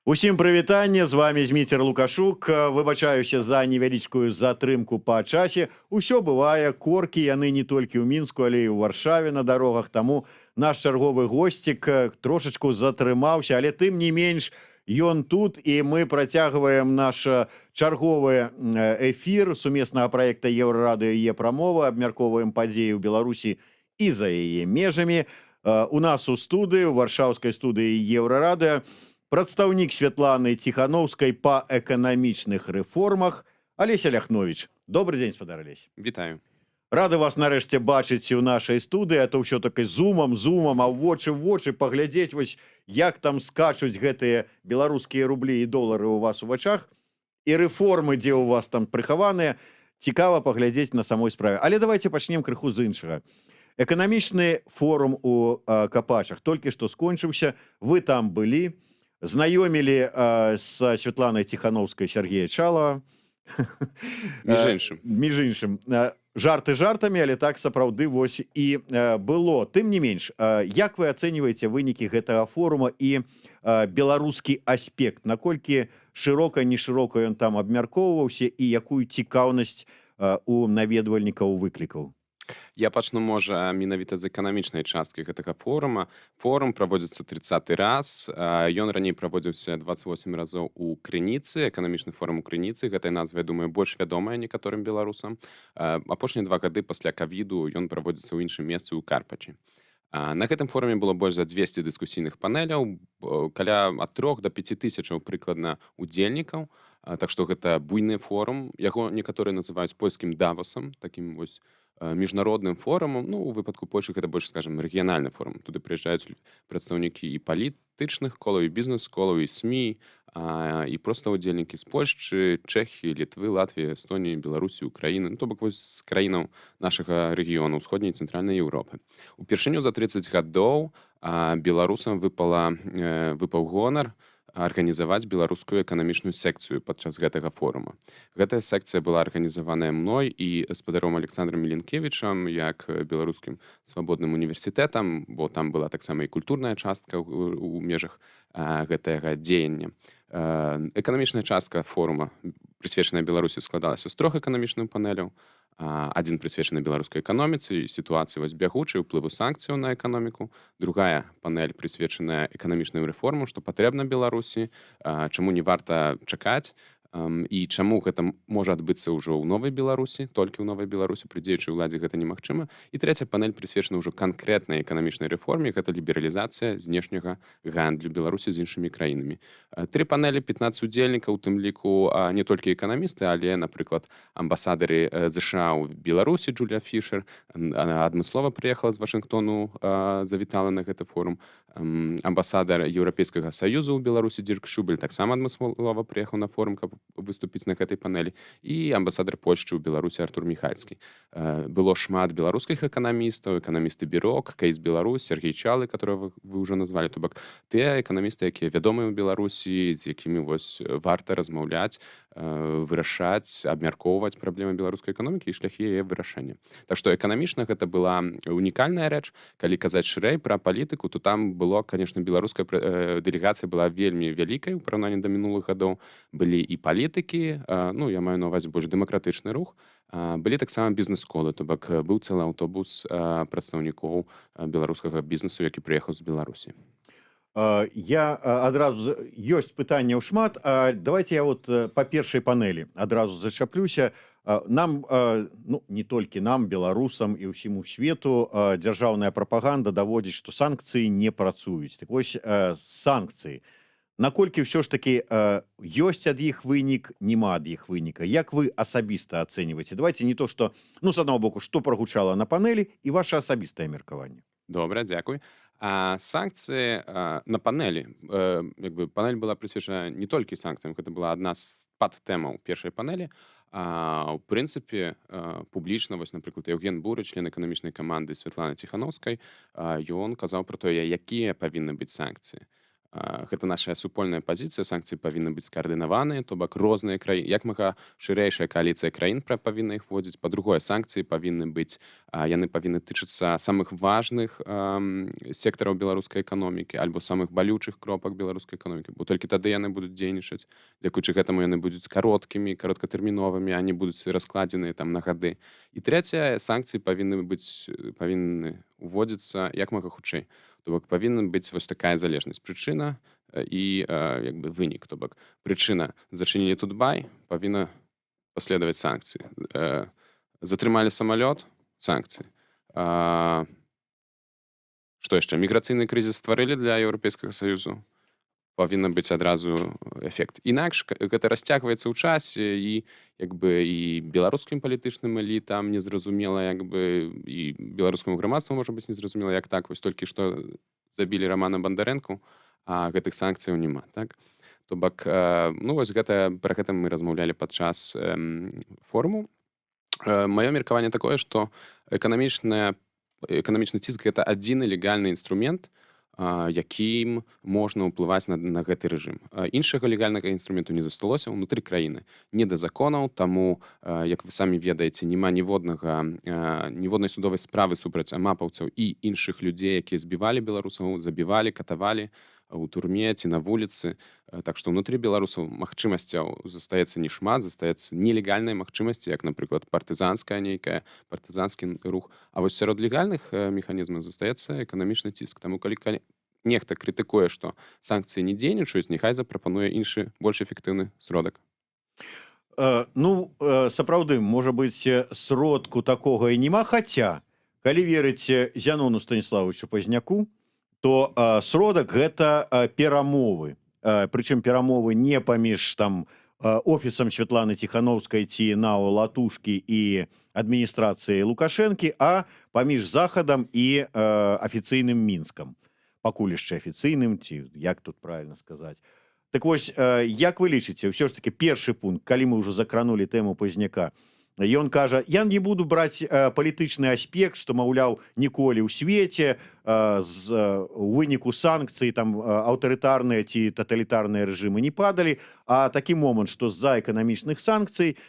Усім прывітанне, з вами Зміцер Лукашук. Выбачаюся за невялічкую затрымку па часе. Усё бывае, коркі яны не толькі ў Мінску, але і ў Варшаве на дарогах. Таму наш чарговы госцік трошачку затрымаўся, але тым не менш ён тут, і мы працягваем наш чарговы эфір сумеснага праекта Еўрарадыё Е-прамова, абмяркоўваем падзеі ў Беларусі і за яе межамі. У нас у студыі, у варшаўскай студыі Еўрарадыё, прадстаўнік Святланы Ціхановскай па эканамічных рэформах Алеся Ляхновіч. Добры дзень, спадар Алесь. Вітаю. Рады вас нарэшце бачыць у нашай студыі, а то ўсё такі зумам, а ў вочы паглядзець, вось як там скачуць гэтыя беларускія рублі і долары ў вас у вачах, і рэформы, дзе ў вас там прыхаваныя, цікава паглядзець на самой справе. Але давайте пачнем крыху з іншага. Эканамічны форум у Капачах толькі што скончыўся, вы там былі, знаёмілі з Святланай Ціхановскай Сергея Чалава. Між іншым. Жарты жартамі, але так сапраўды вось і было. Тым не менш, як вы ацэньваеце вынікі гэтага форума і беларускі аспект? Наколькі шырока, не шырока ён там абмяркоўваўся і якую цікаўнасць у наведвальнікаў выклікаў? Я пачну, можа, менавіта з эканамічнай часткі гэтага форума. Форум праводзіцца 30-й раз. Ён раней праводзіўся 28 разоў у Крыніцы, эканамічны форум у Крыніцы. Гэтай назвай, я думаю, больш вядомая некаторым беларусам. Апошнія 2 гады пасля ковіду ён праводзіцца ў іншым месцы ў Карпачы. На гэтым форуме было больш за 200 дыскусійных панеляў, каля ад 3 до 5 тысячаў прыкладна удзельнікаў. Так што гэта буйны форум. Яго некаторыя называюць польскім Давосам, такім вось міжнародным форумам. Ну, у выпадку Польшы гэта больш, скажем, рэгіянальны форум. Туды прыязджаюць прадстаўнікі і палітычных колаў, і бізнес-колаў, і СМІ, і проста удзельнікі з Польшчы, Чэхіі, Літвы, Латвіі, Эстоніі, Беларусі, Украіны. Ну, то бок вось з краінаў нашага рэгіёну, усходняй і цэнтральнай Еўропы. Упершыню за 30 гадоў беларусам выпаў гонар арганізаваць беларускую эканамічную секцыю падчас гэтага форума. Гэтая секцыя была арганізаваная мной і спадаром Александром Міленкевічам, як беларускім свабодным універсітэтам, бо там была таксама і культурная частка ў межах гэтага дзеяння. Эканамічная частка форума, прысвечаная Беларусі, складалася з 3 эканамічных панеляў. Адзін прысвечаны беларускай эканоміцы і сітуацыі вось бягучай, уплыву санкцыяў на эканоміку. Другая панель прысвечаная эканамічным рэформам, што патрэбна Беларусі, чаму не варта чакаць, і чаму гэта можа адбыцца ўжо ў Новай Беларусі, толькі ў Новай Беларусі, пры дзеючай уладзе гэта немагчыма. І трэця панель прысвечана ўжо канкрэтнай эканамічнай рэформе, гэта лібералізацыя знешняга гандлю Беларусі з іншымі краінамі. 3 панелі, 15 удзельнікаў, у тым ліку не толькі эканамісты, але, напрыклад, амбасадары ЗША ў Беларусі Джулія Фішер адмыслова прыехала з Вашынгтону, завітала на гэты форум. Амбасадар Еўрапейскага Саюзу ў Беларусі Дірк Шубель таксама адмыслова прыехаў на форум, каб выступіць на гэтай панелі, і амбасадар Польшчы ў Беларусі Артур Міхальскі. Было шмат беларускіх эканамістаў, эканамісты Бірок, Кейс Беларусь, Сергей Чалы, которого вы ўжо назвалі, то бок тыя эканамісты, якія вядомыя ў Беларусі, з якімі вось варта размаўляць, вырашаць, абмяркоўваць праблемы беларускай эканомікі і шляхі яе вырашэння. Так што эканамічна гэта была унікальная рэч. Калі казаць шырэй пра палітыку, то там было, конечно, беларуская дэлегацыя была вельмі вялікай у параўнанні да мінулых гадоў. Былі і палітыкі, ну, я маю на ўвазе больш дэмакратычны рух, былі таксама бізнес-колы, то бок быў цэлы аўтобус прадстаўнікоў беларускага бізнесу, які прыехаў з Беларусі. Я адразу, ёсць пытанняў шмат, давайте я вот па першай панелі адразу зачаплюся. Нам, ну, не толькі нам, беларусам і ўсіму свету, дзяржаўная прапаганда даводзіць, што санкцыі не працуюць. Так вось, санкцыі. Наколькі ўсё ж такі ёсць ад іх вынік, нема ад іх выніка? Як вы асабіста ацэньваеце? Давайте не то, што, ну, з аднаго боку, што прагучала на панелі і ваша асабістае меркаванне. Добра, дзякуй. Санкцыі на панелі. Панель была прысвечана не толькі санкцыям, гэта была адна з падтэмаў першай панелі. У прынцыпе, публічна, вось, напрыклад, Еўген Буры, член эканамічнай каманды Святланы Ціхановскай, ён казаў пра тое, якія павінны быць санкцыі. Гэта наша супольная пазіцыя, санкцыі павінны быць скаардынаваныя, то бок розныя краіны, як мага шырэйшая кааліцыя краін павінна іх вводзіць. Па-другое, санкцыі павінны быць, яны павінны тычыцца самых важных сектараў беларускай эканомікі альбо самых балючых кропак беларускай эканомікі, бо толькі тады яны будуць дзейнічаць. Дзякуючы гэтаму яны будуць кароткімі, кароткатэрміновымі, а не будуць раскладзеныя там на гады. І трэцяе, санкцыі павінны уводзіцца як мага хутчэй. То бок павінна быць вось такая залежнасць, прычына і як бы вынік. То бок прычына зачынілі Тутбай, павінна паследаваць санкцыі. Затрымалі самалёт, санкцыі. Што яшчэ? Міграцыйны крызіс стварылі для Еўрапейскага Саюзу, павінна быць адразу эфект. Інакш гэта расцягваецца ў часе і як бы і беларускім палітычным элітам незразумела, як бы і беларускаму грамадству можа быць незразумела, як так, вось толькі што забілі Рамана Бандарэнку, а гэтых санкцыяў няма, так? То бок, ну вось пра гэта мы размаўлялі падчас форуму. Маё меркаванне такое, што эканамічны ціск гэта адзіны легальны інструмент, якім можна ўплываць на гэты рэжым. Іншага легальнага інструменту не засталося ўнутры краіны. Не да законаў, таму, як вы самі ведаеце, няма ніводнай судовай справы супраць амапаўцаў і іншых людзей, якія збівалі беларусаў, забівалі, катавалі у турме ці на вуліцы. Так што ўнутры беларусаў магчымасцяў застаецца не шмат, застаецца нелегальныя магчымасці, як, напрыклад, партызанскі рух. А вось сярод легальных механізмаў застаецца эканамічны ціск. Таму калі нехта крытыкуе, што санкцыі не дзейнічаюць, няхай запрапануе іншы, больш эфектыўны сродак. Ну, сапраўды, можа быць, сродку такога і няма, хаця, калі верыць Зянону Станіславовичу Пазняку, то сродак гэта перамовы. Прычым перамовы не паміж там офісам Святланы Ціхановскай ці НАО Латушкі і адміністрацыяй Лукашэнкі, а паміж Захадам і афіцыйным Мінскам. Пакуль яшчэ афіцыйным, ці як тут правильно сказаць. Так вось, як вы лічыце, ўсё ж таки першы пункт, калі мы ўжо закранулі тэму Пазняка, ён кажа, я не буду браць палітычны аспект, што, маўляў, ніколі ў свеце у выніку санкцый там аўтарытарныя ці таталітарныя рэжымы не падалі, а такі момант, што з-за эканамічных санкцый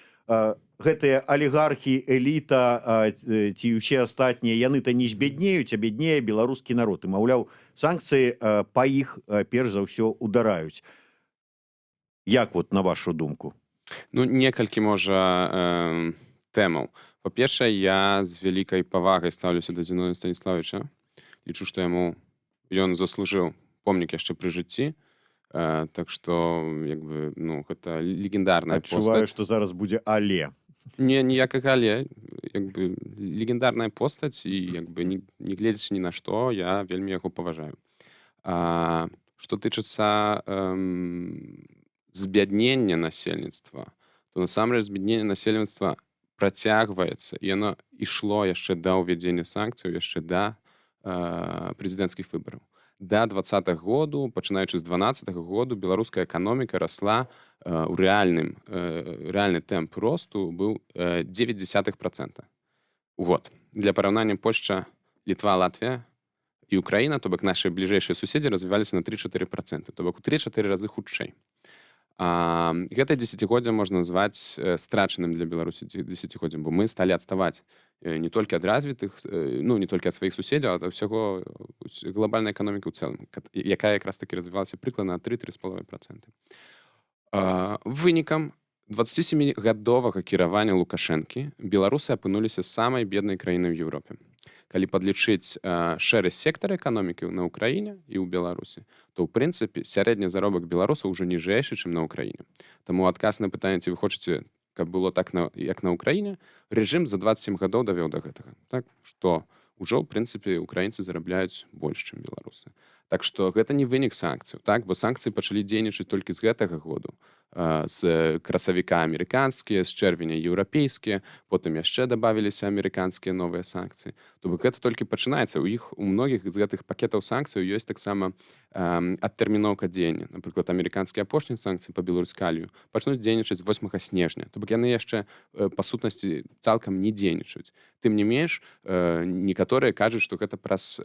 гэтыя алігархі, эліта ці ўсе астатнія, яны-то не збяднеюць, а бяднее беларускі народ. І, маўляў, санкцыі па іх перш за ўсё удараюць. Як вот на вашу думку? Ну, некалькі, можа, тэмаў. Па-першае, я з вялікай павагай стаўлюся да Зянона Станіславовича. Лічу, што ён заслужыў помнік яшчэ пры жыцці. Так што, як бы, ну, гэта легендарная постаць. Адчуваю, што зараз будзе але. Не, ніякага але. Як бы, легендарная постаць і, як бы, не гледзячы ні на што, я вельмі яго паважаю. Што тычыцца збяднення насельніцтва, то насамрэч збяднення насельніцтва працягваецца, і яно ішло яшчэ да ўвядзення санкцыяў, яшчэ да прэзідэнцкіх выбараў. Да 20-х году, пачынаючы з 12-го году, беларуская эканоміка расла у рэальны тэмп росту быў 0,9% у год. Для параўнання Польшча, Літва, Латвія і Украіна, то бок нашыя бліжэйшыя суседзі развіваліся на 3-4%, то бок у 3-4 разы хутчэй. Гэта дзесяцігоддзе можна назваць страчаным для Беларусі дзесяцігоддзем, бо мы сталі адставаць не толькі ад развітых, ну, не толькі ад сваіх суседзяў, а ад ўсяго глобальнай эканомікі ў цэлым, якая якраз такі развівалася прыкладна на 3-3,5%. Вынікам 27-гадовага кіравання Лукашэнкі беларусы апынуліся самай беднай краінай ў Еўропе. Калі падлічыць шэрасць сектара эканомікі на Ўкраіне і ў Беларусі, то, ў прынцыпе, сярэдні заробак беларусаў ўжо ніжэйшы, чым на Ўкраіне. Таму адказ на пытанне, ці вы хочаце, каб было так, як на Ўкраіне, рэжым за 27 гадоў давёў да гэтага. Так? Што ўжо, ў прынцыпе, украінцы зарабляюць больш, чым беларусы. Так што гэта не вынік санкцыяў, так? Бо санкцыі пачалі дзейнічаць толькі з гэтага году. З красавіка амерыканскія, з чэрвеня еўрапейскія, потым яшчэ дабавіліся амерыканскія новыя санкцыі. То бок гэта толькі пачынаецца. У многіх з гэтых пакетаў санкцыяў ёсць таксама адтэрміноўка дзеяння. Напрыклад, амерыканскія апошнія санкцыі па беларускалію пачнуць дзейнічаць з 8 снежня. То бок яны яшчэ па сутнасці цалкам не дзейнічаюць. Тым не менш, некаторыя кажуць, што гэта праз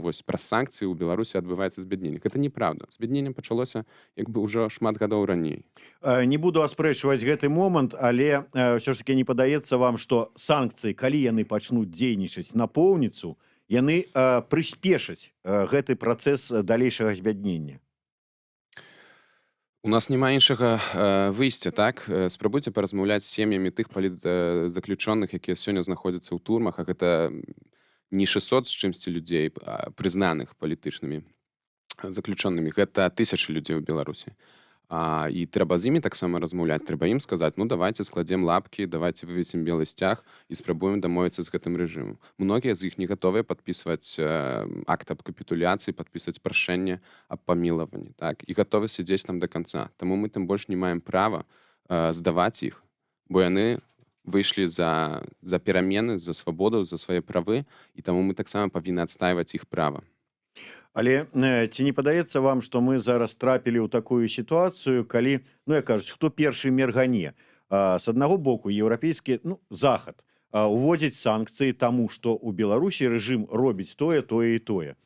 ну вось праз санкцыі ў Беларусі адбываецца збядненне. Гэта неправда. Збядненне пачалося як бы ўжо шмат гадоў раней. Не буду аспрэчваць гэты момант, але ўсё ж таки не падаецца вам, што санкцыі, калі яны пачнуць дзейнічаць напоўніцу, яны прыспешаць гэты працэс далейшага збяднення. У нас няма іншага выйсця, так? Спрабуйце паразмаўляць з сем'ямі тых палітзаключоных, якія сёння знаходзяцца ў турмах, а гэта не 600 з чымсьці людзей, прызнаных палітычнымі заключонымі. Гэта тысячы людзей у Беларусі. І трэба з імі таксама размаўляць. Трэба ім сказаць, ну давайте складзем лапкі, давайте вывесім белы сцяг і спрабуем дамовіцца з гэтым рэжымам. Многія з іх не гатовыя падпісваць акт аб капітуляцыі, падпісваць прашэнне аб памілаванні, так? І гатовы сядзець там да канца. Таму мы тым больш не маем права здаваць іх, бо яны выйшлі за перамены, за свабоду, за свае правы, і таму мы таксама павінны адстайваць іх права. Але ці не падаецца вам, што мы зараз трапілі ў такую сітуацыю, калі, ну як кажуць, хто першы мергане? З аднаго боку еўрапейскі захад уводзіць санкцыі таму, што ў Беларусі рэжым робіць тое і тое.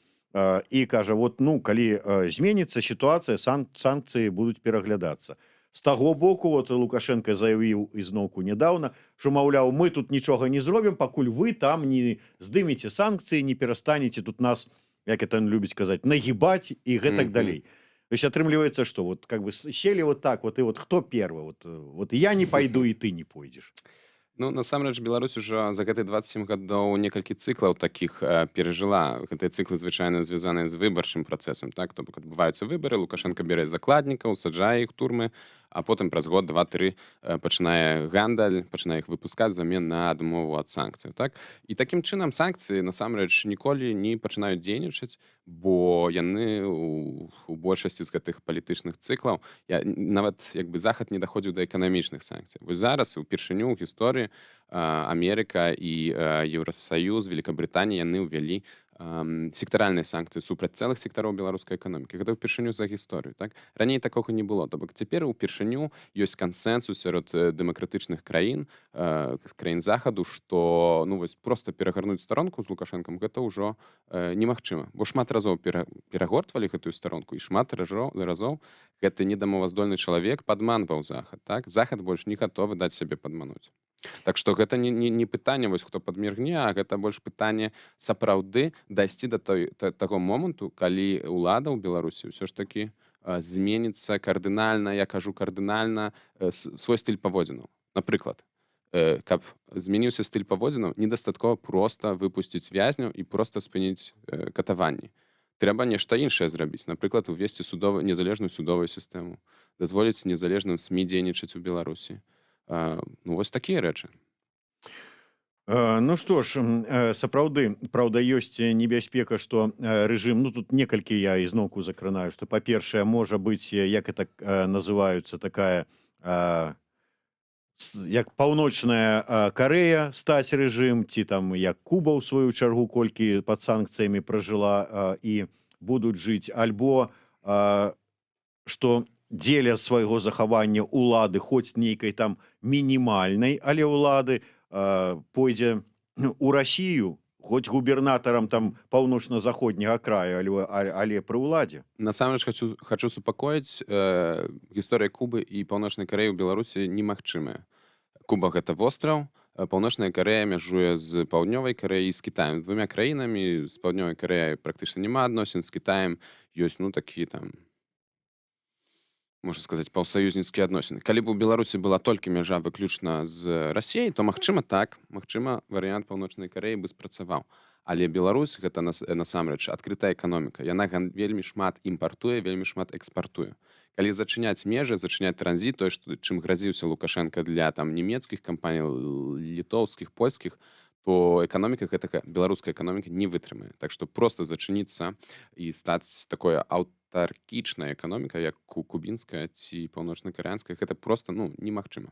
І кажа, вот, ну, калі зменіцца сітуацыя, санкцыі будуць пераглядацца. З таго боку, вот Лукашенко заявіў ізноўку нядаўна, што, маўляў, мы тут нічога не зробім, пакуль вы там не здымеце санкцыі, не перастанеце тут нас, як это любіць казаць, нагибать і гэтак далей. То есть атрымліваецца, што вот как бы сели вот так, вот і вот хто первы? Вот я не пойду, і ты не пойдзеш. Ну, насамрэч, Беларусь ужо за гэтыя 27 гадоў некалькі цыклаў такіх перажыла. Гэтыя цыклы звычайна звязаныя з выбарчым працэсам, так? То бок адбываюцца выбары, Лукашенко бярэ закладнікаў, саджае іх у турмы, а потым праз год, 2-3 пачынае гандаль, пачынае іх выпускаць взамен на адмову ад санкцый, так? І такім чынам санкцыі насамрэч ніколі не пачынаюць дзейнічаць, бо яны у большасці з гэтых палітычных цыклаў нават як бы захад не даходзіў да эканамічных санкцый. Вось зараз упершыню ў гісторыі Амерыка і Еўросаюз, Великабрытанія яны ўвялі сектаральныя санкцыі супраць цэлых сектароў беларускай эканомікі. Гэта ўпершыню за гісторыю, так? Раней такога не было. То бок цяпер упершыню ёсць кансэнсус сярод дэмакратычных краін, краін захаду, што ну вось проста перагарнуць старонку з Лукашэнкам гэта ўжо немагчыма. Бо шмат разоў перагортвалі гэтую старонку і шмат разоў гэты недамоваздольны чалавек падманваў захад, так? Захад больш не гатовы даць сябе падмануць. Так што гэта не пытанне, вось хто падміргне, а гэта больш пытанне сапраўды дайсці да таго моманту, калі ўлада ў Беларусі ўсё ж такі зменіцца кардынальна, я кажу кардынальна, свой стыль паводзінаў. Напрыклад, каб змяніўся стыль паводзінаў, недастаткова проста выпусціць вязняў і проста спыніць катаванні. Трэба нешта іншае зрабіць. Напрыклад, увесці незалежную судовую сістэму, дазволіць незалежным СМІ дзейнічаць у Беларусі. Ну, вось такія рэчы. Ну што ж, сапраўды, праўда, ёсць небяспека, што рэжым, ну тут некалькі я ізноўку закранаю, што, па-першае, можа быць, як это называюцца, такая, як паўночная Карэя стаць рэжым, ці там як Куба ў сваю чаргу, колькі пад санкцыямі пражыла і будуць жыць, альбо што дзеля свайго захавання ўлады, хоць нейкай там мінімальнай, але ўлады пойдзе у Расію, хоць губернатарам там паўночна-заходняга краю, але пры ўладзе. Насамрэч хачу супакоіць, гісторыя Кубы і Паўночнай Карэі ў Беларусі немагчымая. Куба гэта востраў, Паўночная Карэя мяжуе з Паўднёвай Карэяй і з Кітаем. З двумя краінамі, з Паўднёвай Карэяй практычна няма адносін, з Кітаем ёсць, ну, такі там, можна сказаць, паўсаюзніцкія адносіны. Калі б у Беларусі была толькі мяжа выключна з Расіяй, то магчыма так, магчыма, варыянт Паўночнай Карэі бы спрацаваў. Але Беларусь гэта насамрэч адкрытая эканоміка. Яна вельмі шмат імпартуе, вельмі шмат экспартуе. Калі зачыняць межы, зачыняць транзіт, тое, чым гразіўся Лукашенко для там нямецкіх кампаній, літоўскіх, польскіх, то эканоміка гэтага, беларуская эканоміка не вытрымае. Так што проста зачыніцца і стаць такой аўтаркічнай эканомікай, як кубінская ці паўночна-карэанская, гэта проста, ну, немагчыма.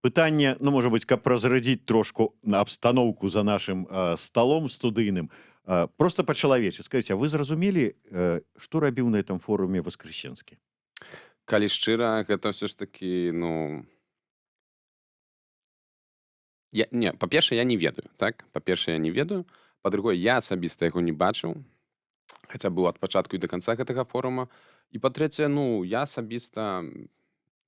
Пытанне, ну, можа быць, каб разрадзіць трошку абстаноўку за нашым сталом студыйным, просто па-чалавечы. Скажыце, а вы зразумелі, што рабіў на этом форуме Воскресенскі? Калі шчыра, гэта ўсё ж такі, ну... Па-першае, я не ведаю, так? Па-першае, я не ведаю. Па-другое, я асабіста яго не бачыў, хаця быў ад пачатку і да канца гэтага форума. І па-трэцяе, ну, я асабіста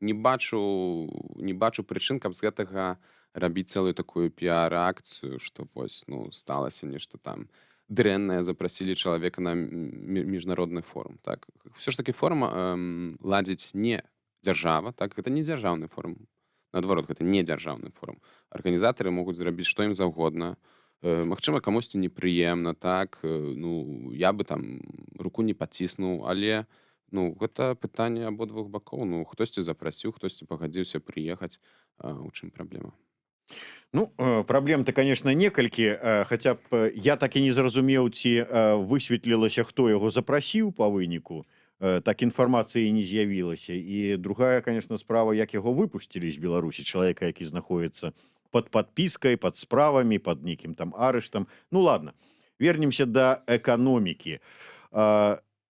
не бачу прычын, каб з гэтага рабіць цэлую такую піар-акцыю, што вось, ну, сталася нешта там дрэннае, запрасілі чалавека на міжнародны форум. Так? Ўсё ж такі форум ладзіць не дзяржава, так? Гэта не дзяржаўны форум. Наадварот, гэта не дзяржаўны форум. Арганізатары могуць зрабіць што ім заўгодна. Магчыма, камусьці непрыемна, так, ну, я бы там руку не паціснуў, але ну, гэта пытанне абодвух бакоў. Ну, хтосьці запрасіў, хтосьці пагадзіўся прыехаць. У чым праблема? Ну, праблем-то, конечно, некалькі, хаця б я так і не зразумеў, ці высветлілася, хто яго запрасіў па выніку. Так інфармацыі не з'явілася. І другая, конечно, справа, як яго выпусцілі з Беларусі, чалавека, які знаходіцца под подпіскай, под справамі, под нейкім там арыштам. Ну, ладно, вернемся да эканомікі.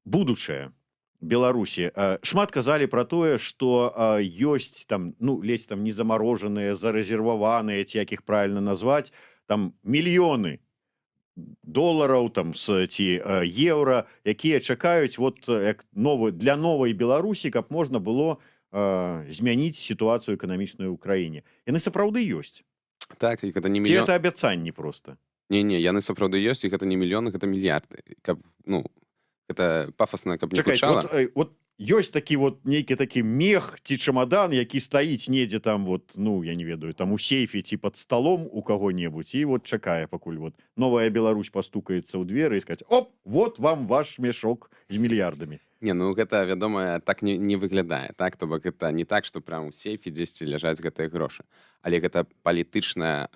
Будучае Беларусі. Шмат казалі пра тое, што ёсць там, ну, ледзь там не замарожаныя, зарэзерваваныя, ці як іх правільна назваць, там мільёны долараў там ці еўра, якія чакаюць вот як для новай Беларусі, каб можна было змяніць сітуацыю эканамічную ў краіне. Яны сапраўды ёсць. Так, і гэта не Ці мільён. гэта абяцанні проста? Не, яны сапраўды ёсць, і гэта не мільёны, гэта мільярды. Каб, ну, гэта пафасна, каб не Чакайце, гучала. вот ёсць такі вот нейкі такі мех ці чамадан, які стаіць недзе там вот, ну, я не ведаю, там у сейфе ці пад сталом у каго-небудзь, і вот чакае, пакуль вот новая Беларусь пастукаецца ў дзверы і сказаць: оп, вот вам ваш мешок з мільярдамі. Не, ну гэта, вядома, так не выглядае, так? То бок гэта не так, што прям у сейфе дзесьці ляжаць гэтыя грошы. Але гэта палітычная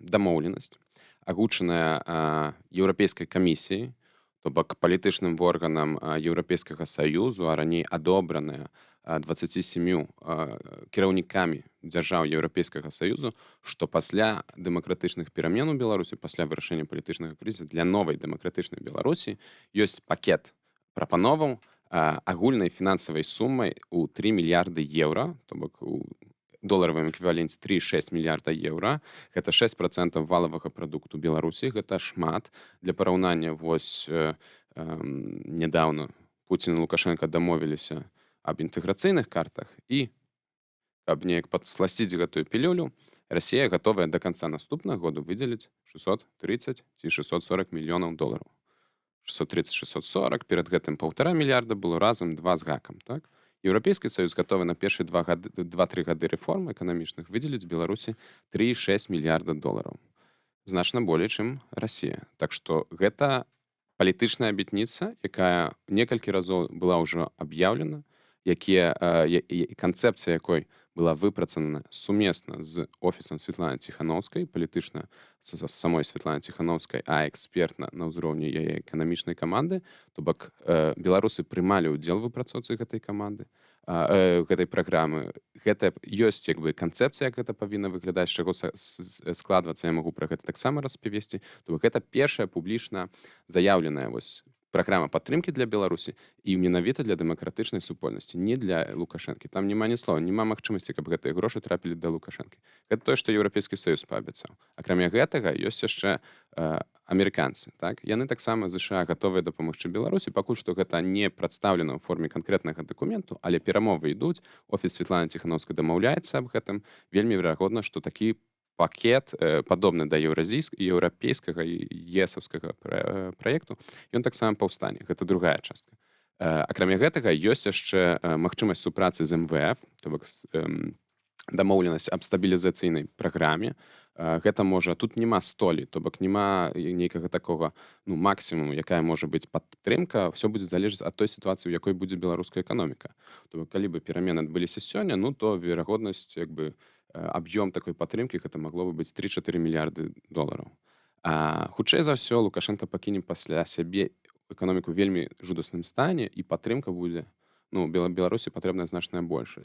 дамоўленасць, агучаная Еўрапейскай камісіяй, то бок палітычным органам Еўрапейскага Саюзу, а раней адобраная 27 кіраўнікамі дзяржаў Еўрапейскага Саюзу, што пасля дэмакратычных перамен у Беларусі, пасля вырашэння палітычнага крызісу для новай дэмакратычнай Беларусі ёсць пакет прапановаў агульнай фінансавай сумай у 3 мільярды еўра, то бок у доларавым эквіваленце 3,6 мільярда еўра. Гэта 6% валавага прадукту Беларусі. Гэта шмат. Для параўнання, вось нядаўна Пуцін і Лукашенко дамовіліся аб інтэграцыйных картах, і каб неяк падсласціць гэтую пілюлю, Расія гатовая да канца наступнага году выдзеліць 630 ці 640 мільёнаў долараў. 630-640, перад гэтым 1,5 мільярда было разам 2 з гакам, так? Еўрапейскі Саюз гатовы на першыя 2-3 гады рэформ эканамічных выдзеліць Беларусі 3,6 мільярда долараў. Значна болей, чым Расія. Так што гэта палітычная абетніца, якая некалькі разоў была ўжо аб'яўлена, канцэпцыя якой была выпрацавана сумесна з офісам Светланы Ціханаўскай, палітычна з самой Светланы Ціханаўскай, а экспертна на ўзроўні яе эканамічнай каманды. То бок беларусы прымалі ўдзел у выпрацоўцы гэтай каманды, гэтай праграмы. Гэта ёсць як бы канцэпцыя, як гэта павінна выглядаць, з чаго складвацца, я магу пра гэта таксама распавесці. То бок гэта першая публічна заяўленая вось праграма падтрымкі для Беларусі і менавіта для дэмакратычнай супольнасці, не для Лукашэнкі. Там няма ні слова, няма магчымасці, каб гэтыя грошы трапілі да Лукашэнкі. Гэта тое, што Еўрапейскі Саюз паабяцаў. Акрамя гэтага, ёсць яшчэ амерыканцы. Так? Яны таксама ЗША гатовыя дапамагчы Беларусі, пакуль што гэта не прадстаўлена ў форме канкрэтнага дакументу, але перамовы ідуць, офіс Светланы Ціханаўскай дамаўляецца аб гэтым. Вельмі верагодна, што такі пакет, падобны да еўрапейскага і ЕСаўскага праекту, ён таксама паўстане. Гэта другая частка. Акрамя гэтага, ёсць яшчэ магчымасць супрацы з МВФ, то бок дамоўленасць аб стабілізацыйнай праграме. Гэта можа, тут няма столі, то бок няма нейкага такога максімуму, якая можа быць падтрымка, ўсё будзе залежаць ад той сітуацыі, у якой будзе беларуская эканоміка. То бок, калі бы перамены адбыліся сёння, то верагоднасць, як бы, аб'ём такой падтрымкі гэта магло бы быць 3-4 мільярды долараў. Хутчэй за ўсё, Лукашенко пакіне пасля сябе эканоміку ў вельмі жудасным стане, і падтрымка будзе, Беларусі патрэбная значная большая.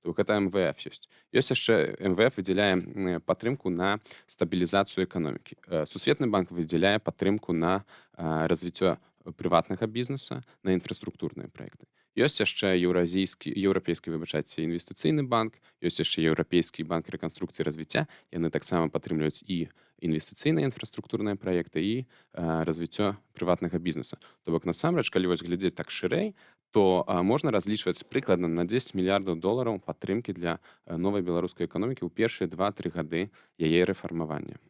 То бок гэта МВФ ёсць. Ёсць яшчэ МВФ выдзяляе падтрымку на стабілізацыю эканомікі. Сусветны банк выдзяляе падтрымку на развіццё прыватнага бізнеса, на інфраструктурныя праекты. Ёсць яшчэ еўрапейскі, інвестыцыйны банк, ёсць яшчэ еўрапейскі банк рэканструкцыі і развіцця. Яны таксама падтрымліваюць і інвестыцыйныя інфраструктурныя праекты і развіццё прыватнага бізнеса. То бок насамрэч, калі вось глядзець так шырэй, то можна разлічваць прыкладна на 10 мільярдаў долараў падтрымкі для новай беларускай эканомікі ў першыя 2-3 гады яе рэфармавання.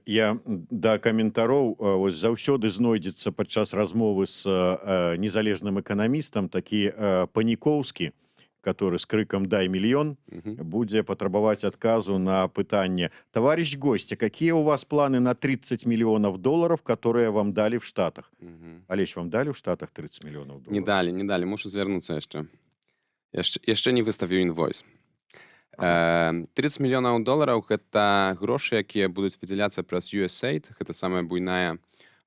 Я да каментароў вось заўсёды знойдзецца падчас размовы з незалежным эканамістам такі Панікоўскі, который с криком «дай миллион» будзе патрабаваць адказу на пытанне: «Товарищ гость, а какие у вас планы на 30 миллионов долларов, которые вам дали в Штатах?» Олесь, вам дали в Штатах 30 миллионов долларов? Не далі, мушу звярнуцца яшчэ. Яшчэ не выставіў інвойс. 30 мільёнаў долараў гэта грошы, якія будуць выдзяляцца праз USAID. Гэта самая буйная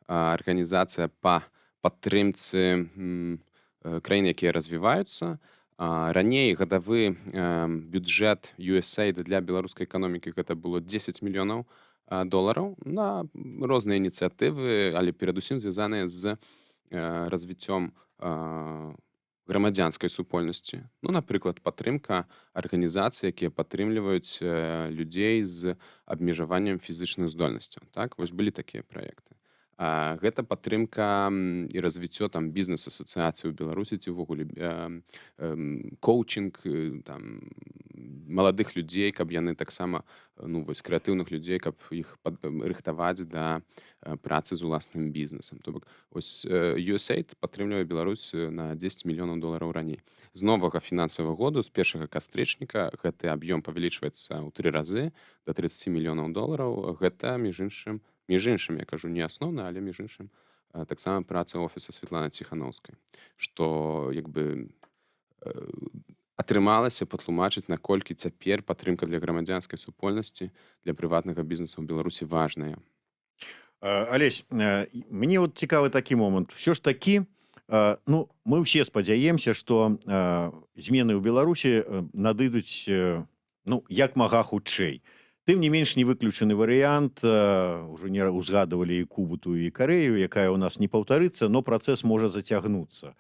арганізацыя па падтрымцы краін, якія развіваюцца. Раней гадавы бюджэт USAID для беларускай эканомікі гэта было 10 мільёнаў долараў на розныя ініцыятывы, але перадусім звязаныя з развіццём грамадзянскай супольнасці. Ну, напрыклад, падтрымка арганізацый, якія падтрымліваюць людзей з абмежаваннем фізычных здольнасцяў. Так? Вось былі такія праекты. Гэта падтрымка і развіццё там бізнес-асацыяцыі ў Беларусі ці ўвогуле коучинг там маладых людзей, каб яны таксама, ну, вось крэатыўных людзей, каб іх рыхтаваць да працы з уласным бізнесам. То бок ось USAID падтрымлівае Беларусь на 10 мільёнаў долараў раней. З новага фінансавага году, з 1 кастрычніка, гэты аб'ём павялічваецца ў 3 разы да 30 мільёнаў долараў. Гэта, між іншым, я кажу, не асноўна, але між іншым таксама праца офіса Святланы Ціханаўскай, што як бы атрымалася патлумачыць, наколькі цяпер падтрымка для грамадзянскай супольнасці, для прыватнага бізнесу ў Беларусі важная. Олесь, мне вот цікавы такі момант. Все ж такі, ну, мы ўсе спадзяемся, што змены ў Беларусі надыдуць, ну, як мага хутчэй. Тым не менш, не выключаны варыянт, уже не узгадывалі і Кубу, тую і Карэю, якая ў нас не паўтарыцца, но працэс можа зацягнуцца.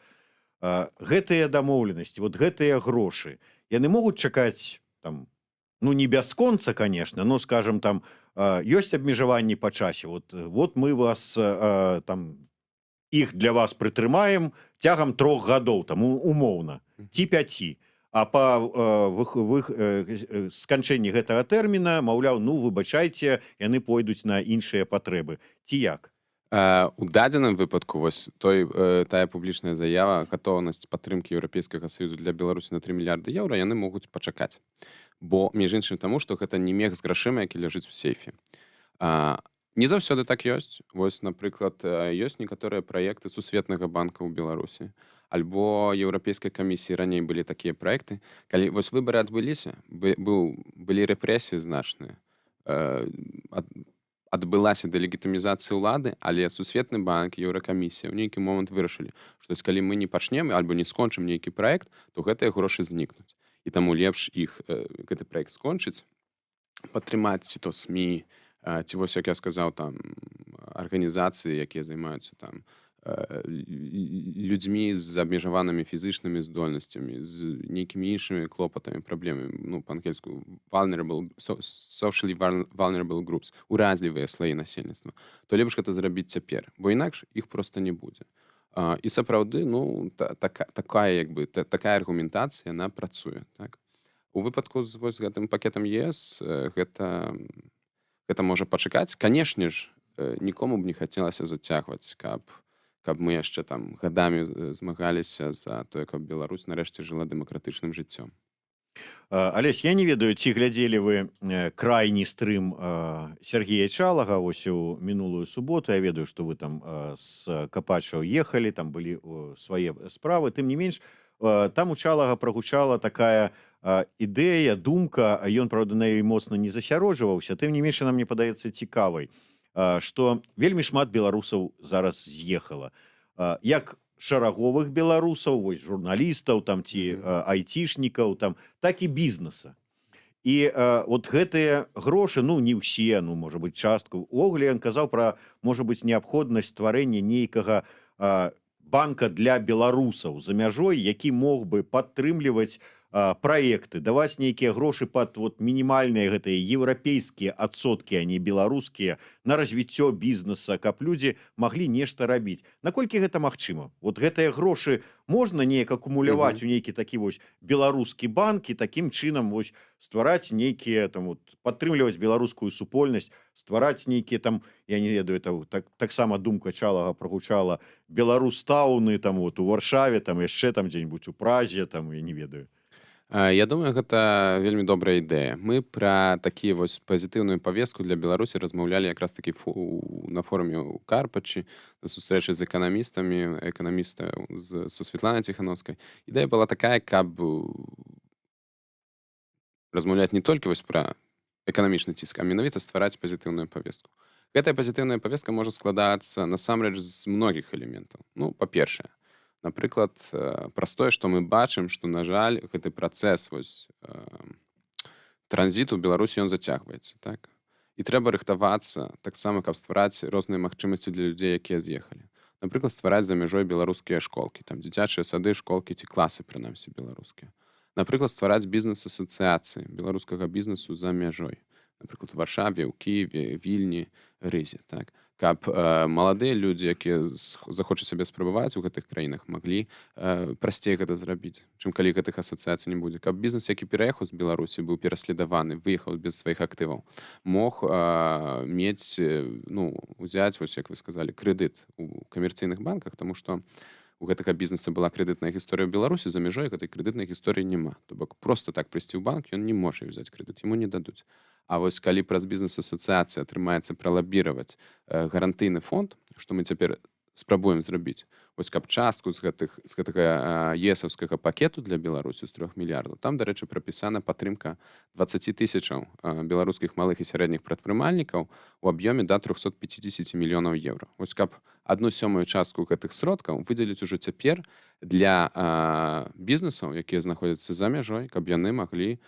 Гэтыя дамоўленасці, вот гэтыя грошы, яны могуць чакаць, там, ну, не бясконца, конечно, но, скажем, там, ёсць абмежаванні па часе. Вот мы вас, там, іх для вас прытрымаем цягам 3 гадоў, там, умоўна, ці 5. А па сканчэнні гэтага тэрміна, маўляў, ну, выбачайце, яны пойдуць на іншыя патрэбы. Ці як? У дадзеным выпадку вось тая публічная заява, гатоўнасць падтрымкі Еўрапейскага Саюзу для Беларусі на 3 мільярды еўра, яны могуць пачакаць. Бо, між іншым, таму, што гэта не мех з грашыма, які ляжыць у сейфе. Не заўсёды так ёсць. Вось, напрыклад, ёсць некаторыя праекты Сусветнага банка ў Беларусі, альбо Еўрапейскай камісіі раней былі такія праекты. Калі вось выбары адбыліся, былі рэпрэсіі значныя, адбылася дэлегітымізацыя ўлады, але Сусветны банк, Еўракамісія ў нейкі момант вырашылі, што калі мы не пачнем альбо не скончым нейкі праект, то гэтыя грошы знікнуць. І таму лепш іх гэты праект скончыць, падтрымаць ці то СМІ, ці вось, як я сказаў, там арганізацыі, якія займаюцца там людзьмі з абмежаванымі фізычнымі здольнасцямі, з нейкімі іншымі клопатамі, праблемамі, ну, па-ангельску socially vulnerable groups, уразлівыя слаі насельніцтва, то лепш гэта зрабіць цяпер, бо інакш іх проста не будзе. І сапраўды, ну, такая аргументацыя, яна працуе. Так? У выпадку з вось гэтым пакетам ЕС гэта можа пачакаць. Канешне ж, нікому б не хацелася зацягваць, каб мы яшчэ там гадамі змагаліся за тое, каб Беларусь нарэшце жыла дэмакратычным жыццём. Олесь, я не ведаю, ці глядзелі вы крайні стрым Сергея Чалага ось у мінулую суботу. Я ведаю, што вы там з Капачаў ехалі, там былі свае справы. Тым не менш, там у Чалага прагучала такая ідэя, думка, ён, правда, на ёй моцна не засяроджваўся. Тым не менш, нам мне падаецца цікавай, што вельмі шмат беларусаў зараз з'ехала. Як шараговых беларусаў, вось журналістаў там ці айцішнікаў, там, так і бізнеса. І вот гэтыя грошы, ну, не ўсе, ну, можа быць, частку. Увогуле ён казаў пра, можа быць, неабходнасць стварэння нейкага банка для беларусаў за мяжой, які мог бы падтрымліваць праекты, даваць нейкія грошы пад вот мінімальныя гэтыя еўрапейскія адсоткі, а не беларускія, на развіццё бізнеса, каб людзі маглі нешта рабіць. Наколькі гэта магчыма? Вот гэтыя грошы можна неяк акумуляваць у нейкі такі вось беларускі банк і такім чынам вось ствараць нейкія там вот падтрымліваць беларускую супольнасць, ствараць нейкія там, я не ведаю, это таксама думка Чалага прагучала, беларустаўны там вот у Варшаве, там яшчэ там дзе-нибудь у Празе, там я не ведаю. Я думаю, гэта вельмі добрая ідэя. Мы пра такія вось пазітыўную павестку для Беларусі размаўлялі якраз такі на форуме ў Карпачы, на сустрэчы з эканамістамі, са Святланай Ціхановскай. Ідэя была такая, каб размаўляць не толькі вось пра эканамічны ціск, а менавіта ствараць пазітыўную павестку. Гэтая пазітыўная павестка можа складацца насамрэч з многіх элементаў. Ну, па-першае, напрыклад, праз тое, што мы бачым, што, на жаль, гэты працэс вось транзіту ў Беларусі ён зацягваецца, так? І трэба рыхтавацца таксама, каб ствараць розныя магчымасці для людзей, якія з'ехалі. Напрыклад, ствараць за мяжой беларускія школкі, там дзіцячыя сады, школкі ці класы, прынамсі, беларускія. Напрыклад, ствараць бізнес-асацыяцыі беларускага бізнесу за мяжой. Напрыклад, у Варшаве, у Кіеве, Вільні, Рызе, так? Каб маладыя людзі, якія захочуць сябе спрабаваць у гэтых краінах, маглі прасцей гэта зрабіць, чым калі гэтых асацыяцый не будзе. Каб бізнес, які пераехаў з Беларусі, быў пераследаваны, выехаў без сваіх актываў, мог мець, ну, узяць, вось як вы сказалі, крэдыт у камерцыйных банках, таму што у гэтага бізнеса была крэдытная гісторыя ў Беларусі, за мяжой гэтай крэдытнай гісторыі няма. То бок проста так прыйсці ў банк ён не можа ўзяць крэдыт, яму не дадуць. А вось калі праз бізнес-асацыяцыі атрымаецца пралабіраваць гарантыйны фонд, што мы цяпер спрабуем зрабіць, вось каб частку з гэтага ЕСаўскага пакету для Беларусі з 3 мільярдаў, там, дарэчы, прапісана падтрымка 20 тысячаў беларускіх малых і сярэдніх прадпрымальнікаў у аб'ёме да 350 мільёнаў еўра. Вось каб 1/7 частку гэтых сродкаў выдзеліць ужо цяпер для бізнесаў, якія знаходзяцца за мяжой, каб яны маглі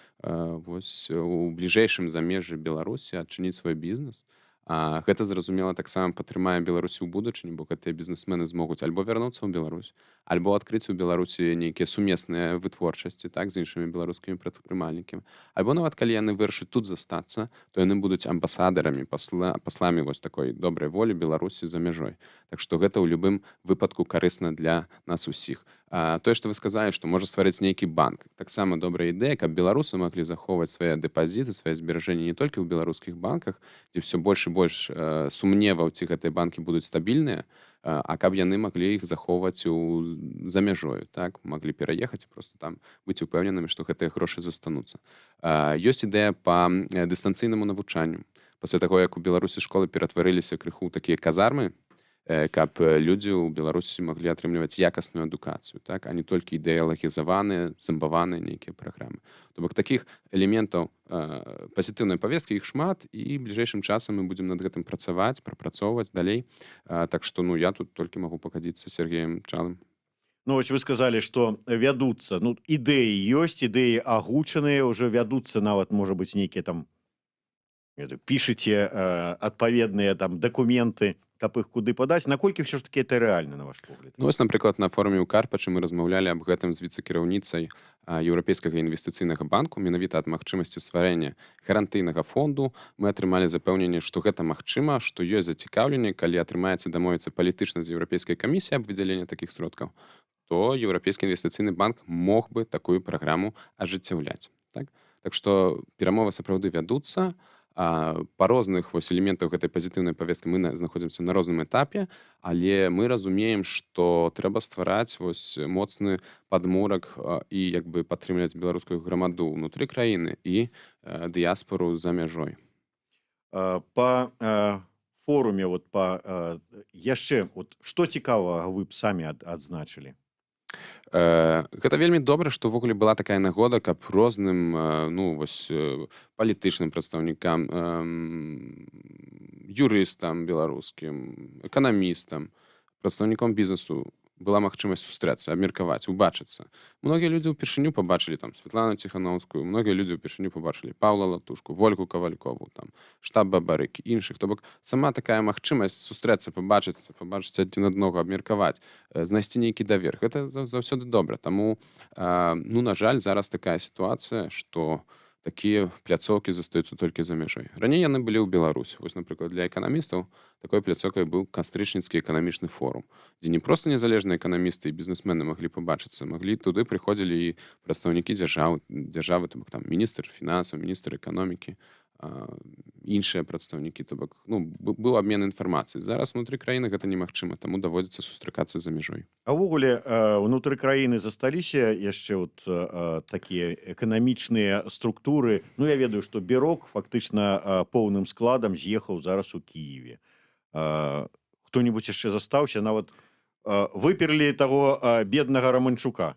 вось у бліжэйшым замежжы Беларусі адчыніць свой бізнес. Гэта, зразумела, таксама падтрымае Беларусі ў будучыні, бо гэтыя бізнесмены змогуць альбо вярнуцца ў Беларусь, альбо адкрыць у Беларусі нейкія сумесныя вытворчасці, так, з іншымі беларускімі прадпрымальнікамі. Альбо нават калі яны вырашаць тут застацца, то яны будуць амбасадарамі, пасламі вось такой добрай волі Беларусі за мяжой. Так што гэта ў любым выпадку карысна для нас усіх. Тое, што вы сказалі, што можа стварыць нейкі банк. Таксама добрая ідэя, каб беларусы маглі захоўваць свае дэпазіты, свае зберажэнні не толькі ў беларускіх банках, дзе ўсё больш і больш сумневаў, ці гэтыя банкі будуць стабільныя, а каб яны маглі іх захоўваць за мяжою, так? Маглі пераехаць і проста там быць упэўненымі, што гэтыя грошы застануцца. Ёсць ідэя па дыстанцыйнаму навучанню. Пасля таго, як у Беларусі школы ператварыліся крыху ў такія казармы, каб людзі ў Беларусі маглі атрымліваць якасную адукацыю, так? А не толькі ідэалагізаваныя, зомбаваныя нейкія праграмы. То бок такіх элементаў пазітыўнай павесткі іх шмат, і бліжэйшым часам мы будзем над гэтым працаваць, прапрацоўваць далей. Так што, ну, я тут толькі магу пагадзіцца з Сергеем Чалым. Ну, вось вы сказалі, што вядуцца, ну, ідэі ёсць, ідэі агучаныя, ўжо вядуцца нават, можа быць, нейкія там, пішыце адпаведныя там дакументы, каб іх куды падаць. Наколькі ўсё ж такі это рэальна, на ваш погляд? Ну, вось, напрыклад, на форуме ў Карпачы мы размаўлялі аб гэтым з віцэ-кіраўніцай Еўрапейскага інвестыцыйнага банку, менавіта ад магчымасці стварэння гарантыйнага фонду. Мы атрымалі запэўненне, што гэта магчыма, што ёсць зацікаўленне, калі атрымаецца дамовіцца палітычна з Еўрапейскай камісіяй аб выдзяленні такіх сродкаў, то Еўрапейскі інвестыцыйны банк мог бы такую праграму ажыццяўляць. Так што перамовы сапраўды вядуцца. Па розных вось элементах гэтай пазітыўнай павесткі мы знаходзімся на розным этапе, але мы разумеем, што трэба ствараць вось моцны падмурак і як бы падтрымліваць беларускую грамаду ўнутры краіны і дыяспору за мяжой. Па форуме вот яшчэ што цікавага вы б самі адзначылі? Гэта вельмі добра, што ўвогуле была такая нагода, каб розным, ну, вось, палітычным прадстаўнікам, юрыстам беларускім, эканамістам, прадстаўнікам бізнесу была магчымасць сустрэцца, абмеркаваць, убачыцца. Многія людзі ўпершыню пабачылі там Святлану Ціханаўскую, многія людзі ўпершыню пабачылі Паўла Латушку, Вольгу Кавалькову, там штаб Бабарыкі, іншых. То бок сама такая магчымасць сустрэцца, пабачыцца адзін аднаго, абмеркаваць, знайсці нейкі давер. Гэта заўсёды добра. Таму, ну, на жаль, зараз такая сітуацыя, што такія пляцоўкі застаюцца толькі за мяжой. Раней яны былі ў Беларусі. Вось, напрыклад, для эканамістаў такой пляцоўкай быў Кастрычніцкі эканамічны форум, дзе не проста незалежныя эканамісты і бізнесмены маглі пабачыцца, туды прыходзілі і прадстаўнікі дзяржавы, то бок там міністр фінансаў, міністр эканомікі, іншыя прадстаўнікі, то бок, ну, быў абмен інфармацыяй. Зараз унутры краіны гэта немагчыма, таму даводзіцца сустракацца за мяжой. А ўвогуле ўнутры краіны засталіся яшчэ от такія эканамічныя структуры. Ну, я ведаю, што Бюрок фактычна поўным складам з'ехаў зараз у Кіеве. Хто-небудзь яшчэ застаўся, нават выперлі таго беднага Раманчука.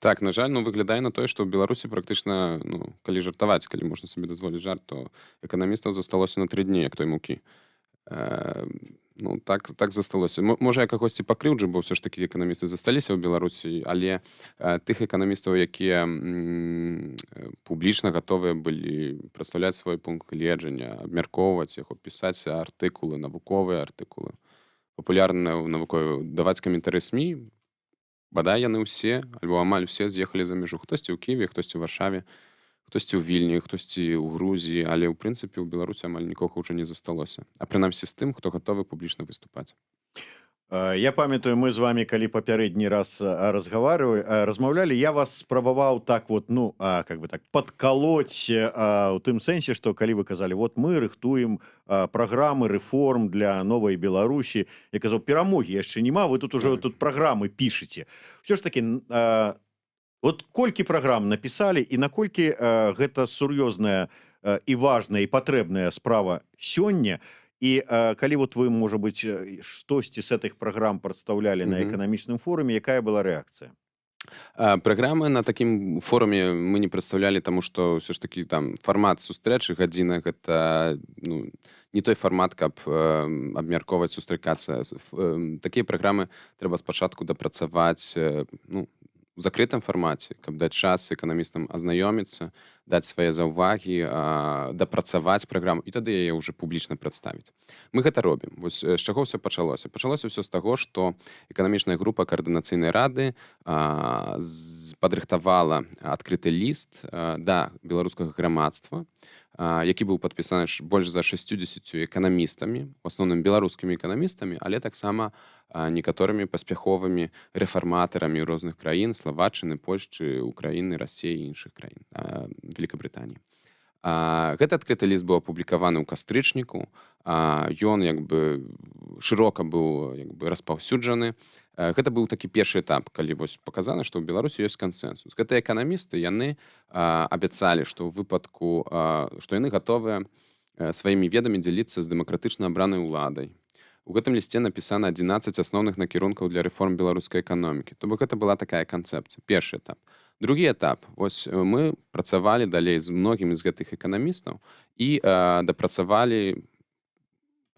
Так, на жаль, ну, выглядае на тое, што ў Беларусі практычна, ну, калі жартаваць, калі можна сабе дазволіць жарт, то эканамістаў засталося на 3 дні, як той мукі. Ну, так засталося. Можа, я кагосьці пакрыўджу, бо ўсё ж такі эканамісты засталіся ў Беларусі, але тых эканамістаў, якія публічна гатовыя былі прадстаўляць свой пункт гледжання, абмяркоўваць яго, пісаць артыкулы, навуковыя артыкулы, папулярныя навуковыя, даваць каментары СМІ, бадай яны ўсе, альбо амаль усе з'ехалі за мяжу. Хтосьці ў Кіеве, хтосьці ў Варшаве, хтосьці ў Вільні, хтосьці ў Грузіі, але ў прынцыпе ў Беларусі амаль нікога ўжо не засталося. А прынамсі з тым, хто гатовы публічна выступаць. Я памятаю, мы з вами, калі папярэдні раз размаўлялі, я вас спрабаваў так вот, ну, как бы так подкалоць у тым сэнсе, што калі вы казалі, вот мы рыхтуем праграмы рэформ для новай Беларусі, я казаў, перамогі яшчэ няма, вы тут уже тут праграмы пішаце. Все ж таки, вот колькі праграм напісалі і наколькі гэта сур'ёзная і важная і патрэбная справа сёння. І калі вот вы, можа быць, штосьці з гэтых праграм прадстаўлялі на эканамічным форуме, якая была рэакцыя? Праграмы на такім форуме мы не прадстаўлялі, таму што ўсё ж такі там фармат сустрэчы гадзіна, гэта, ну, не той фармат, каб абмяркоўваць, сустракацца. Такія праграмы трэба спачатку дапрацаваць, ну, у закрытым фармаце, каб даць час эканамістам азнаёміцца, даць свае заўвагі, дапрацаваць праграму, і тады яе ўжо публічна прадставіць. Мы гэта робім. Вось з чаго ўсё пачалося? Пачалося ўсё з таго, што эканамічная група каардынацыйнай рады падрыхтавала адкрыты ліст да беларускага грамадства, які быў падпісаны больш за 60 эканамістамі, у асноўным беларускімі эканамістамі, але таксама некаторымі паспяховымі рэфарматарамі розных краін, Славаччыны, Польшчы, Украіны, Расіі і іншых краін, Великабрытаніі. Гэты адкрыты ліст быў апублікаваны ў кастрычніку, ён як бы шырока быў як бы распаўсюджаны. Гэта быў такі першы этап, калі вось паказана, што ў Беларусі ёсць кансэнсус. Гэтыя эканамісты, яны абяцалі, што ў выпадку, што яны гатовыя сваімі ведамі дзяліцца з дэмакратычна абранай уладай. У гэтым лісце напісана 11 асноўных накірункаў для рэформ беларускай эканомікі. То бок гэта была такая канцэпцыя. Першы этап. Другі этап. Вось мы працавалі далей з многімі з гэтых эканамістаў і дапрацавалі,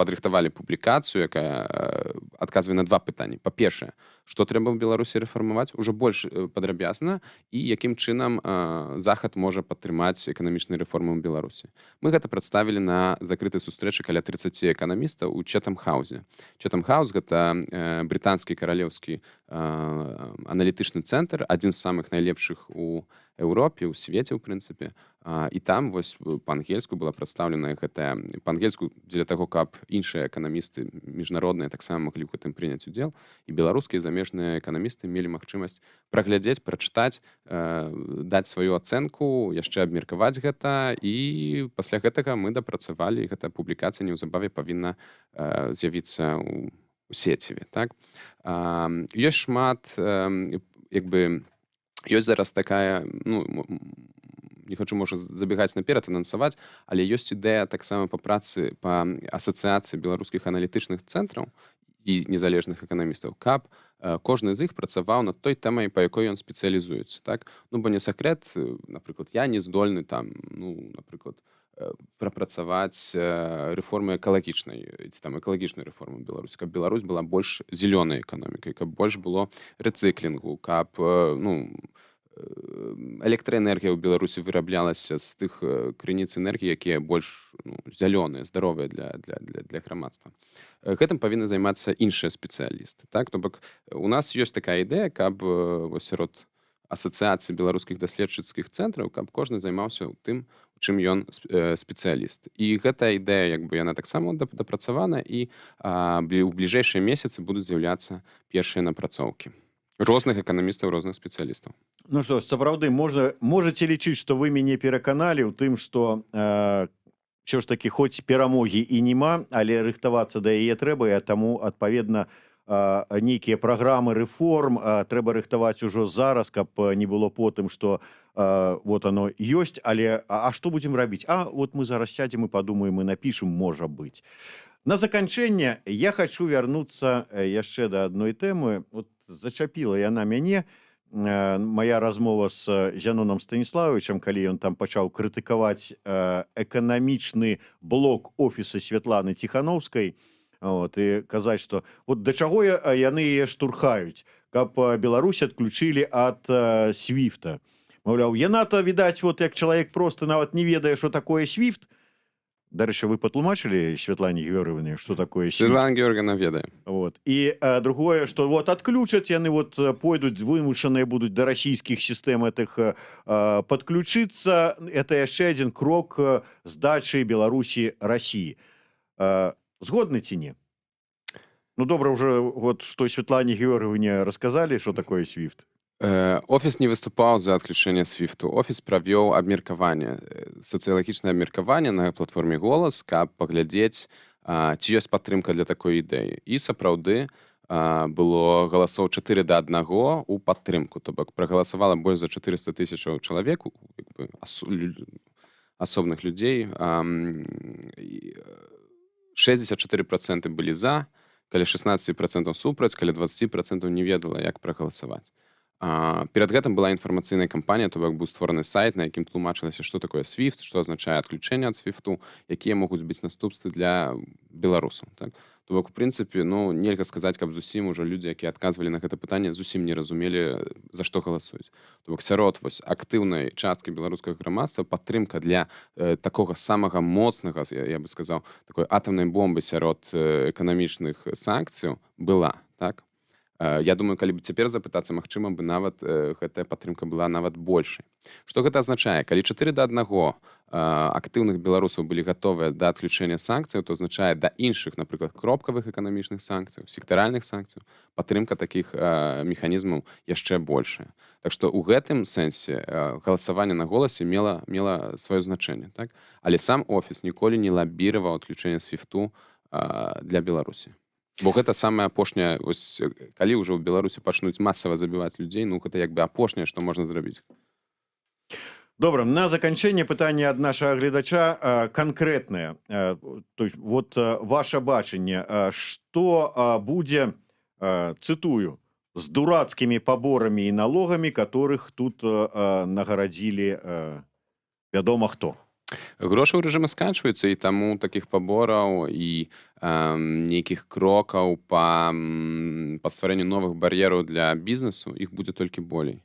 падрыхтавалі публікацыю, якая адказвае на 2 пытанні. Па-першае, што трэба ў Беларусі рэфармаваць, ужо больш падрабязна, і якім чынам захад можа падтрымаць эканамічныя рэформы ў Беларусі. Мы гэта прадставілі на закрытай сустрэчы каля 30 эканамістаў у Чэтэм-хаўзе. Чэтэм-хаўз гэта брытанскі каралеўскі аналітычны цэнтр, адзін з самых найлепшых у Еўропе, у свеце, ў прынцыпе. І там вось па-ангельску была прадстаўлена гэтая, па-ангельску дзеля таго, каб іншыя эканамісты міжнародныя таксама маглі ў гэтым прыняць удзел, і беларускія замежныя эканамісты мелі магчымасць праглядзець, прачытаць, даць сваю ацэнку, яшчэ абмеркаваць гэта, і пасля гэтага мы дапрацавалі, і гэтая публікацыя неўзабаве павінна з'явіцца ў сеціве. Так? Ёсць шмат, як бы, ёсць зараз такая, ну, не хочу, можа, забегаць наперад, анансаваць, але ёсць ідэя таксама па працы па асацыяцыі беларускіх аналітычных цэнтраў і незалежных эканамістаў, каб кожны з іх працаваў над той тэмай, па якой ён спецыялізуецца. Так? Ну, бо не сакрэт, напрыклад, я не здольны там, ну, напрыклад, прапрацаваць рэформы экалагічнай ці там экалагічнай рэформы Беларусі, каб Беларусь была больш зялёнай эканомікай, каб больш было рэцыклінгу, каб электраэнергія ў Беларусі выраблялася з тых крыніц энергіі, якія больш зялёныя, здаровыя для грамадства. Гэтым павінны займацца іншыя спецыялісты. Так? То бок у нас ёсць такая ідэя, каб сярод асацыяцыі беларускіх даследчыцкіх цэнтраў, каб кожны займаўся тым, у чым ён спецыяліст. І гэтая ідэя, яна таксама дапрацавана, і у бліжэйшыя месяцы будуць з'яўляцца першыя напрацоўкі розных эканамістаў, розных спецыялістаў. Ну што ж, сапраўды, можаце лічыць, што вы мяне пераканалі ў тым, што ўсё ж такі хоць перамогі і няма, але рыхтавацца да яе трэба, і таму, адпаведна, нейкія праграмы рэформ трэба рыхтаваць ужо зараз, каб не было потым, што вот оно ёсць, але што будзем рабіць? Вот мы зараз сядзем і падумаем і напішам, можа быць. На заканчэнне я хачу вярнуцца яшчэ да адной тэмы. Вот зачапіла яна мяне, моя размова з Зяноном Станіславовичам, калі ён там пачаў крытыкаваць эканамічны блок офіса Святланы Ціхановскай, і казаць, што вот да чаго яны яе штурхаюць, каб Беларусь адключылі ад свіфта. Маўляў, яна-то, відаць, вот як чалавек просто нават не ведае, што такое свіфт. Дарэчы, вы патлумачылі Святлане Георгіевне, што такое свіфт? Святлана Георгіевна ведае. І другое, што вот адключаць, яны вот пойдуць, вымушаныя будуць да расійскіх сістэм этих падключыцца. Это яшчэ адзін крок здачы Беларусі Расіі. Згодны ці не? Ну, добра, уже вот што Святлане Георгіевне расказалі, што такое свіфт. Офіс не выступаў за адключэнне свіфту. Офіс правёў абмеркаванне, сацыялагічнае абмеркаванне на платформе «Голас», каб паглядзець, ці ёсць падтрымка для такой ідэі. І сапраўды было галасоў 4:1 у падтрымку. То бок прагаласавала больш за 400 000 чалавек, асобных людзей. 64% былі за, каля 16% супраць, каля 20% не ведала, як прагаласаваць. Перад гэтым была інфармацыйная кампанія, то бок быў створаны сайт, на якім тлумачылася, што такое свіфт, што азначае адключэнне ад свіфту, якія могуць быць наступствы для беларусаў. Так? То бок, у прынцыпе, нельга сказаць, каб зусім ужо людзі, якія адказвалі на гэта пытанне, зусім не разумелі, за што галасуюць. То бок, сярод актыўнай часткі беларускага грамадства падтрымка для такога самага моцнага, я бы сказаў, такой атамнай бомбы сярод эканамічных санкцыяў была, так? Я думаю, калі б цяпер запытацца, магчыма бы нават гэтая падтрымка была нават большай. Што гэта азначае? Калі 4:1 актыўных беларусаў былі гатовыя да адключэння санкцыяў, то азначае да іншых, напрыклад, кропкавых эканамічных санкцыяў, сектаральных санкцыяў, падтрымка такіх механізмаў яшчэ большая. Так што ў гэтым сэнсе галасаванне на голасе мела сваё значэнне. Так? Але сам офіс ніколі не лабіраваў адключэнне свіфту для Беларусі. Бо гэта самае апошняе, калі ўжо ў Беларусі пачнуць масава забіваць людзей, гэта як бы апошняе, што можна зрабіць. Добра, на заканчэнне пытанне ад нашага гледача канкрэтнае. То есть, вот ваше бачанне, што будзе, цытую, з дурацкімі паборамі і налогамі, которых тут нагарадзілі вядома хто. Грошы ў рэжыме сканчваюцца, і таму такіх пабораў і нейкіх крокаў па стварэнню новых бар'ераў для бізнесу іх будзе толькі болей.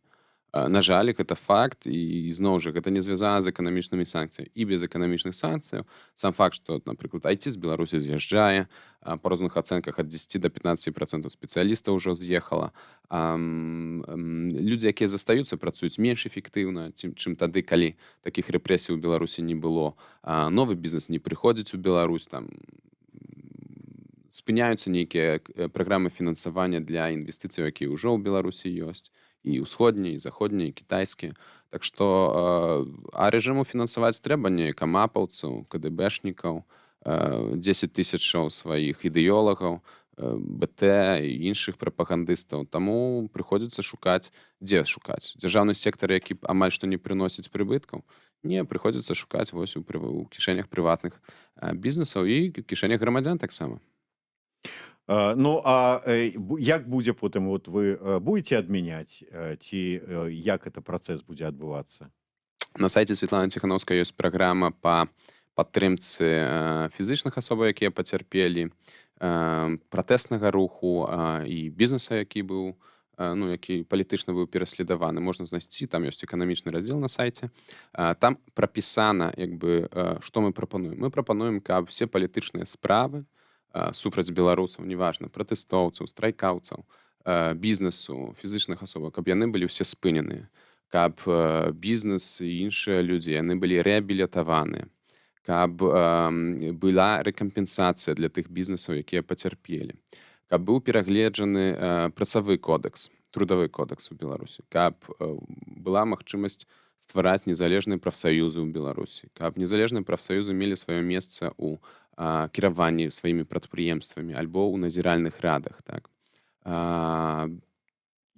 На жаль, гэта факт, і зноў жа, гэта не звязана з эканамічнымі санкцыямі. І без эканамічных санкцыяў сам факт, што, напрыклад, IT з Беларусі з'язджае, па розных ацэнках ад 10 до 15% спецыялістаў ўжо з'ехала. Людзі, якія застаюцца, працуюць менш эфектыўна, чым тады, калі такіх рэпрэсій у Беларусі не было. Новы бізнес не прыходзіць у Беларусь, там спыняюцца нейкія праграмы фінансавання для інвестыцыяў, якія ўжо ў Беларусі ёсць, і ўсходнія, і заходнія, і кітайскія. Так што рэжыму фінансаваць трэба не камапаўцаў, КДБшнікаў, 10 000 сваіх ідэолагаў, БТ і іншых прапагандыстаў. Таму прыходзіцца шукаць, дзе шукаць. Дзяржаўны сектар, які амаль што не прыносіць прыбыткаў, не, прыходзіцца шукаць вось у кішэнях прыватных бізнесаў і кішэнях грамадзян таксама. Ну, а як будзе потым, вот вы будете адмяняць, ці як это працэс будзе адбывацца? На сайце Святланы Ціхановскай ёсць праграма па падтрымцы фізычных асобаў, якія пацярпелі, пратэснага руху і бізнеса, які быў ну, які палітычна быў пераследаваны. Можна знайсці, там ёсць эканамічны раздзел на сайце. Там прапісана, як бы, што мы прапануем. Мы прапануем, каб все палітычныя справы супраць беларусаў, неважна, пратэстоўцаў, страйкаўцаў, бізнесу, фізычных асобаў, каб яны былі ўсе спыненыя, каб бізнес і іншыя людзі, яны былі рэабілітаваныя, каб была рэкампенсацыя для тых бізнесаў, якія пацярпелі, каб быў перагледжаны працавы кодекс, трудовы кодекс у Беларусі, каб была магчымасць ствараць незалежныя прафсаюзы ў Беларусі, каб незалежныя прафсаюзы мелі сваё месца ў кіраванні сваімі прадпрыемствамі альбо ў назіральных радах. Так.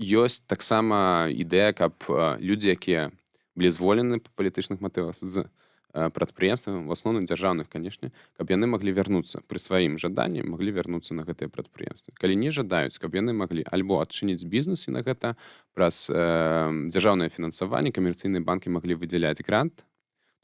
Ёсць таксама ідэя, каб людзі, якія былі зволены па палітычных матывах з прадпрыемстваў, в асноўным дзяржаўных, канешне, каб яны маглі вярнуцца пры сваім жаданні, маглі вярнуцца на гэтыя прадпрыемствы. Калі не жадаюць, каб яны маглі альбо адчыніць бізнес і на гэта праз дзяржаўнае фінансаванне камерцыйныя банкі маглі выдзяляць грант,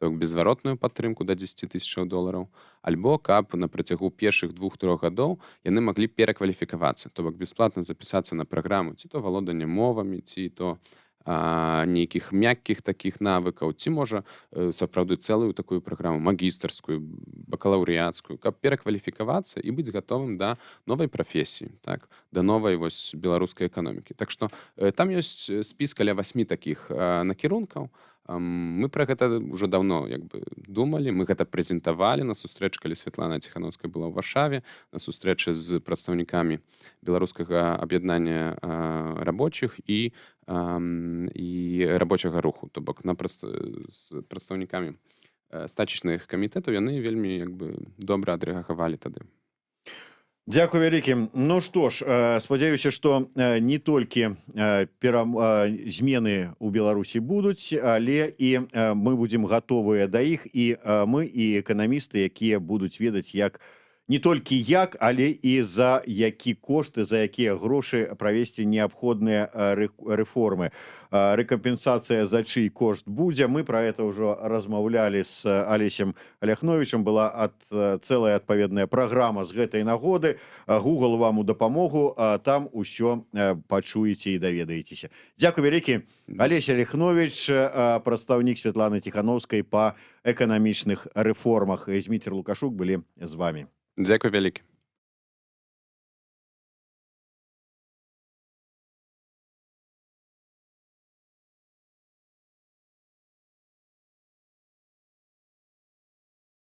то бок беззваротную падтрымку да 10 000 долараў, альбо каб на працягу першых 2-3 гадоў яны маглі перакваліфікавацца, то бок бясплатна запісацца на праграму ці то валоданне мовамі, ці то нейкіх мяккіх такіх навыкаў, ці можа сапраўды цэлую такую праграму магістарскую, бакалаўрыяцкую, каб перакваліфікавацца і быць гатовым да новай прафесіі, так, да новай вось беларускай эканомікі. Так што там ёсць спіс каля 8 такіх накірункаў. Мы пра гэта ўжо даўно як бы думалі, мы гэта прэзентавалі на сустрэчы, калі Святлана Ціханаўская была ў Варшаве, на сустрэчы з прадстаўнікамі беларускага аб'яднання рабочых і рабочага руху, то бок з прадстаўнікамі стачечных камітэтаў яны вельмі як бы добра адрэагавалі тады. Дзякуй вялікі. Ну што ж, спадзяюся, што не толькі змены ў Беларусі будуць, але і мы будзем гатовыя да іх, і мы, і эканамісты, якія будуць ведаць, як не толькі як, але і за які кошты, за якія грошы правесці неабходныя рэформы. Рэкампенсацыя за чый кошт будзе. Мы пра гэта ўжо размаўлялі з Алесем Ляхновічам. Была цэлая адпаведная праграма з гэтай нагоды. Google вам у дапамогу, там усё пачуеце і даведаецеся. Дзякуй вялікі. Алеся Ляхновіч, прадстаўнік Святланы Ціханаўскай па эканамічных рэформах. Зміцер Лукашук былі з вамі. Дзякуй вялікі.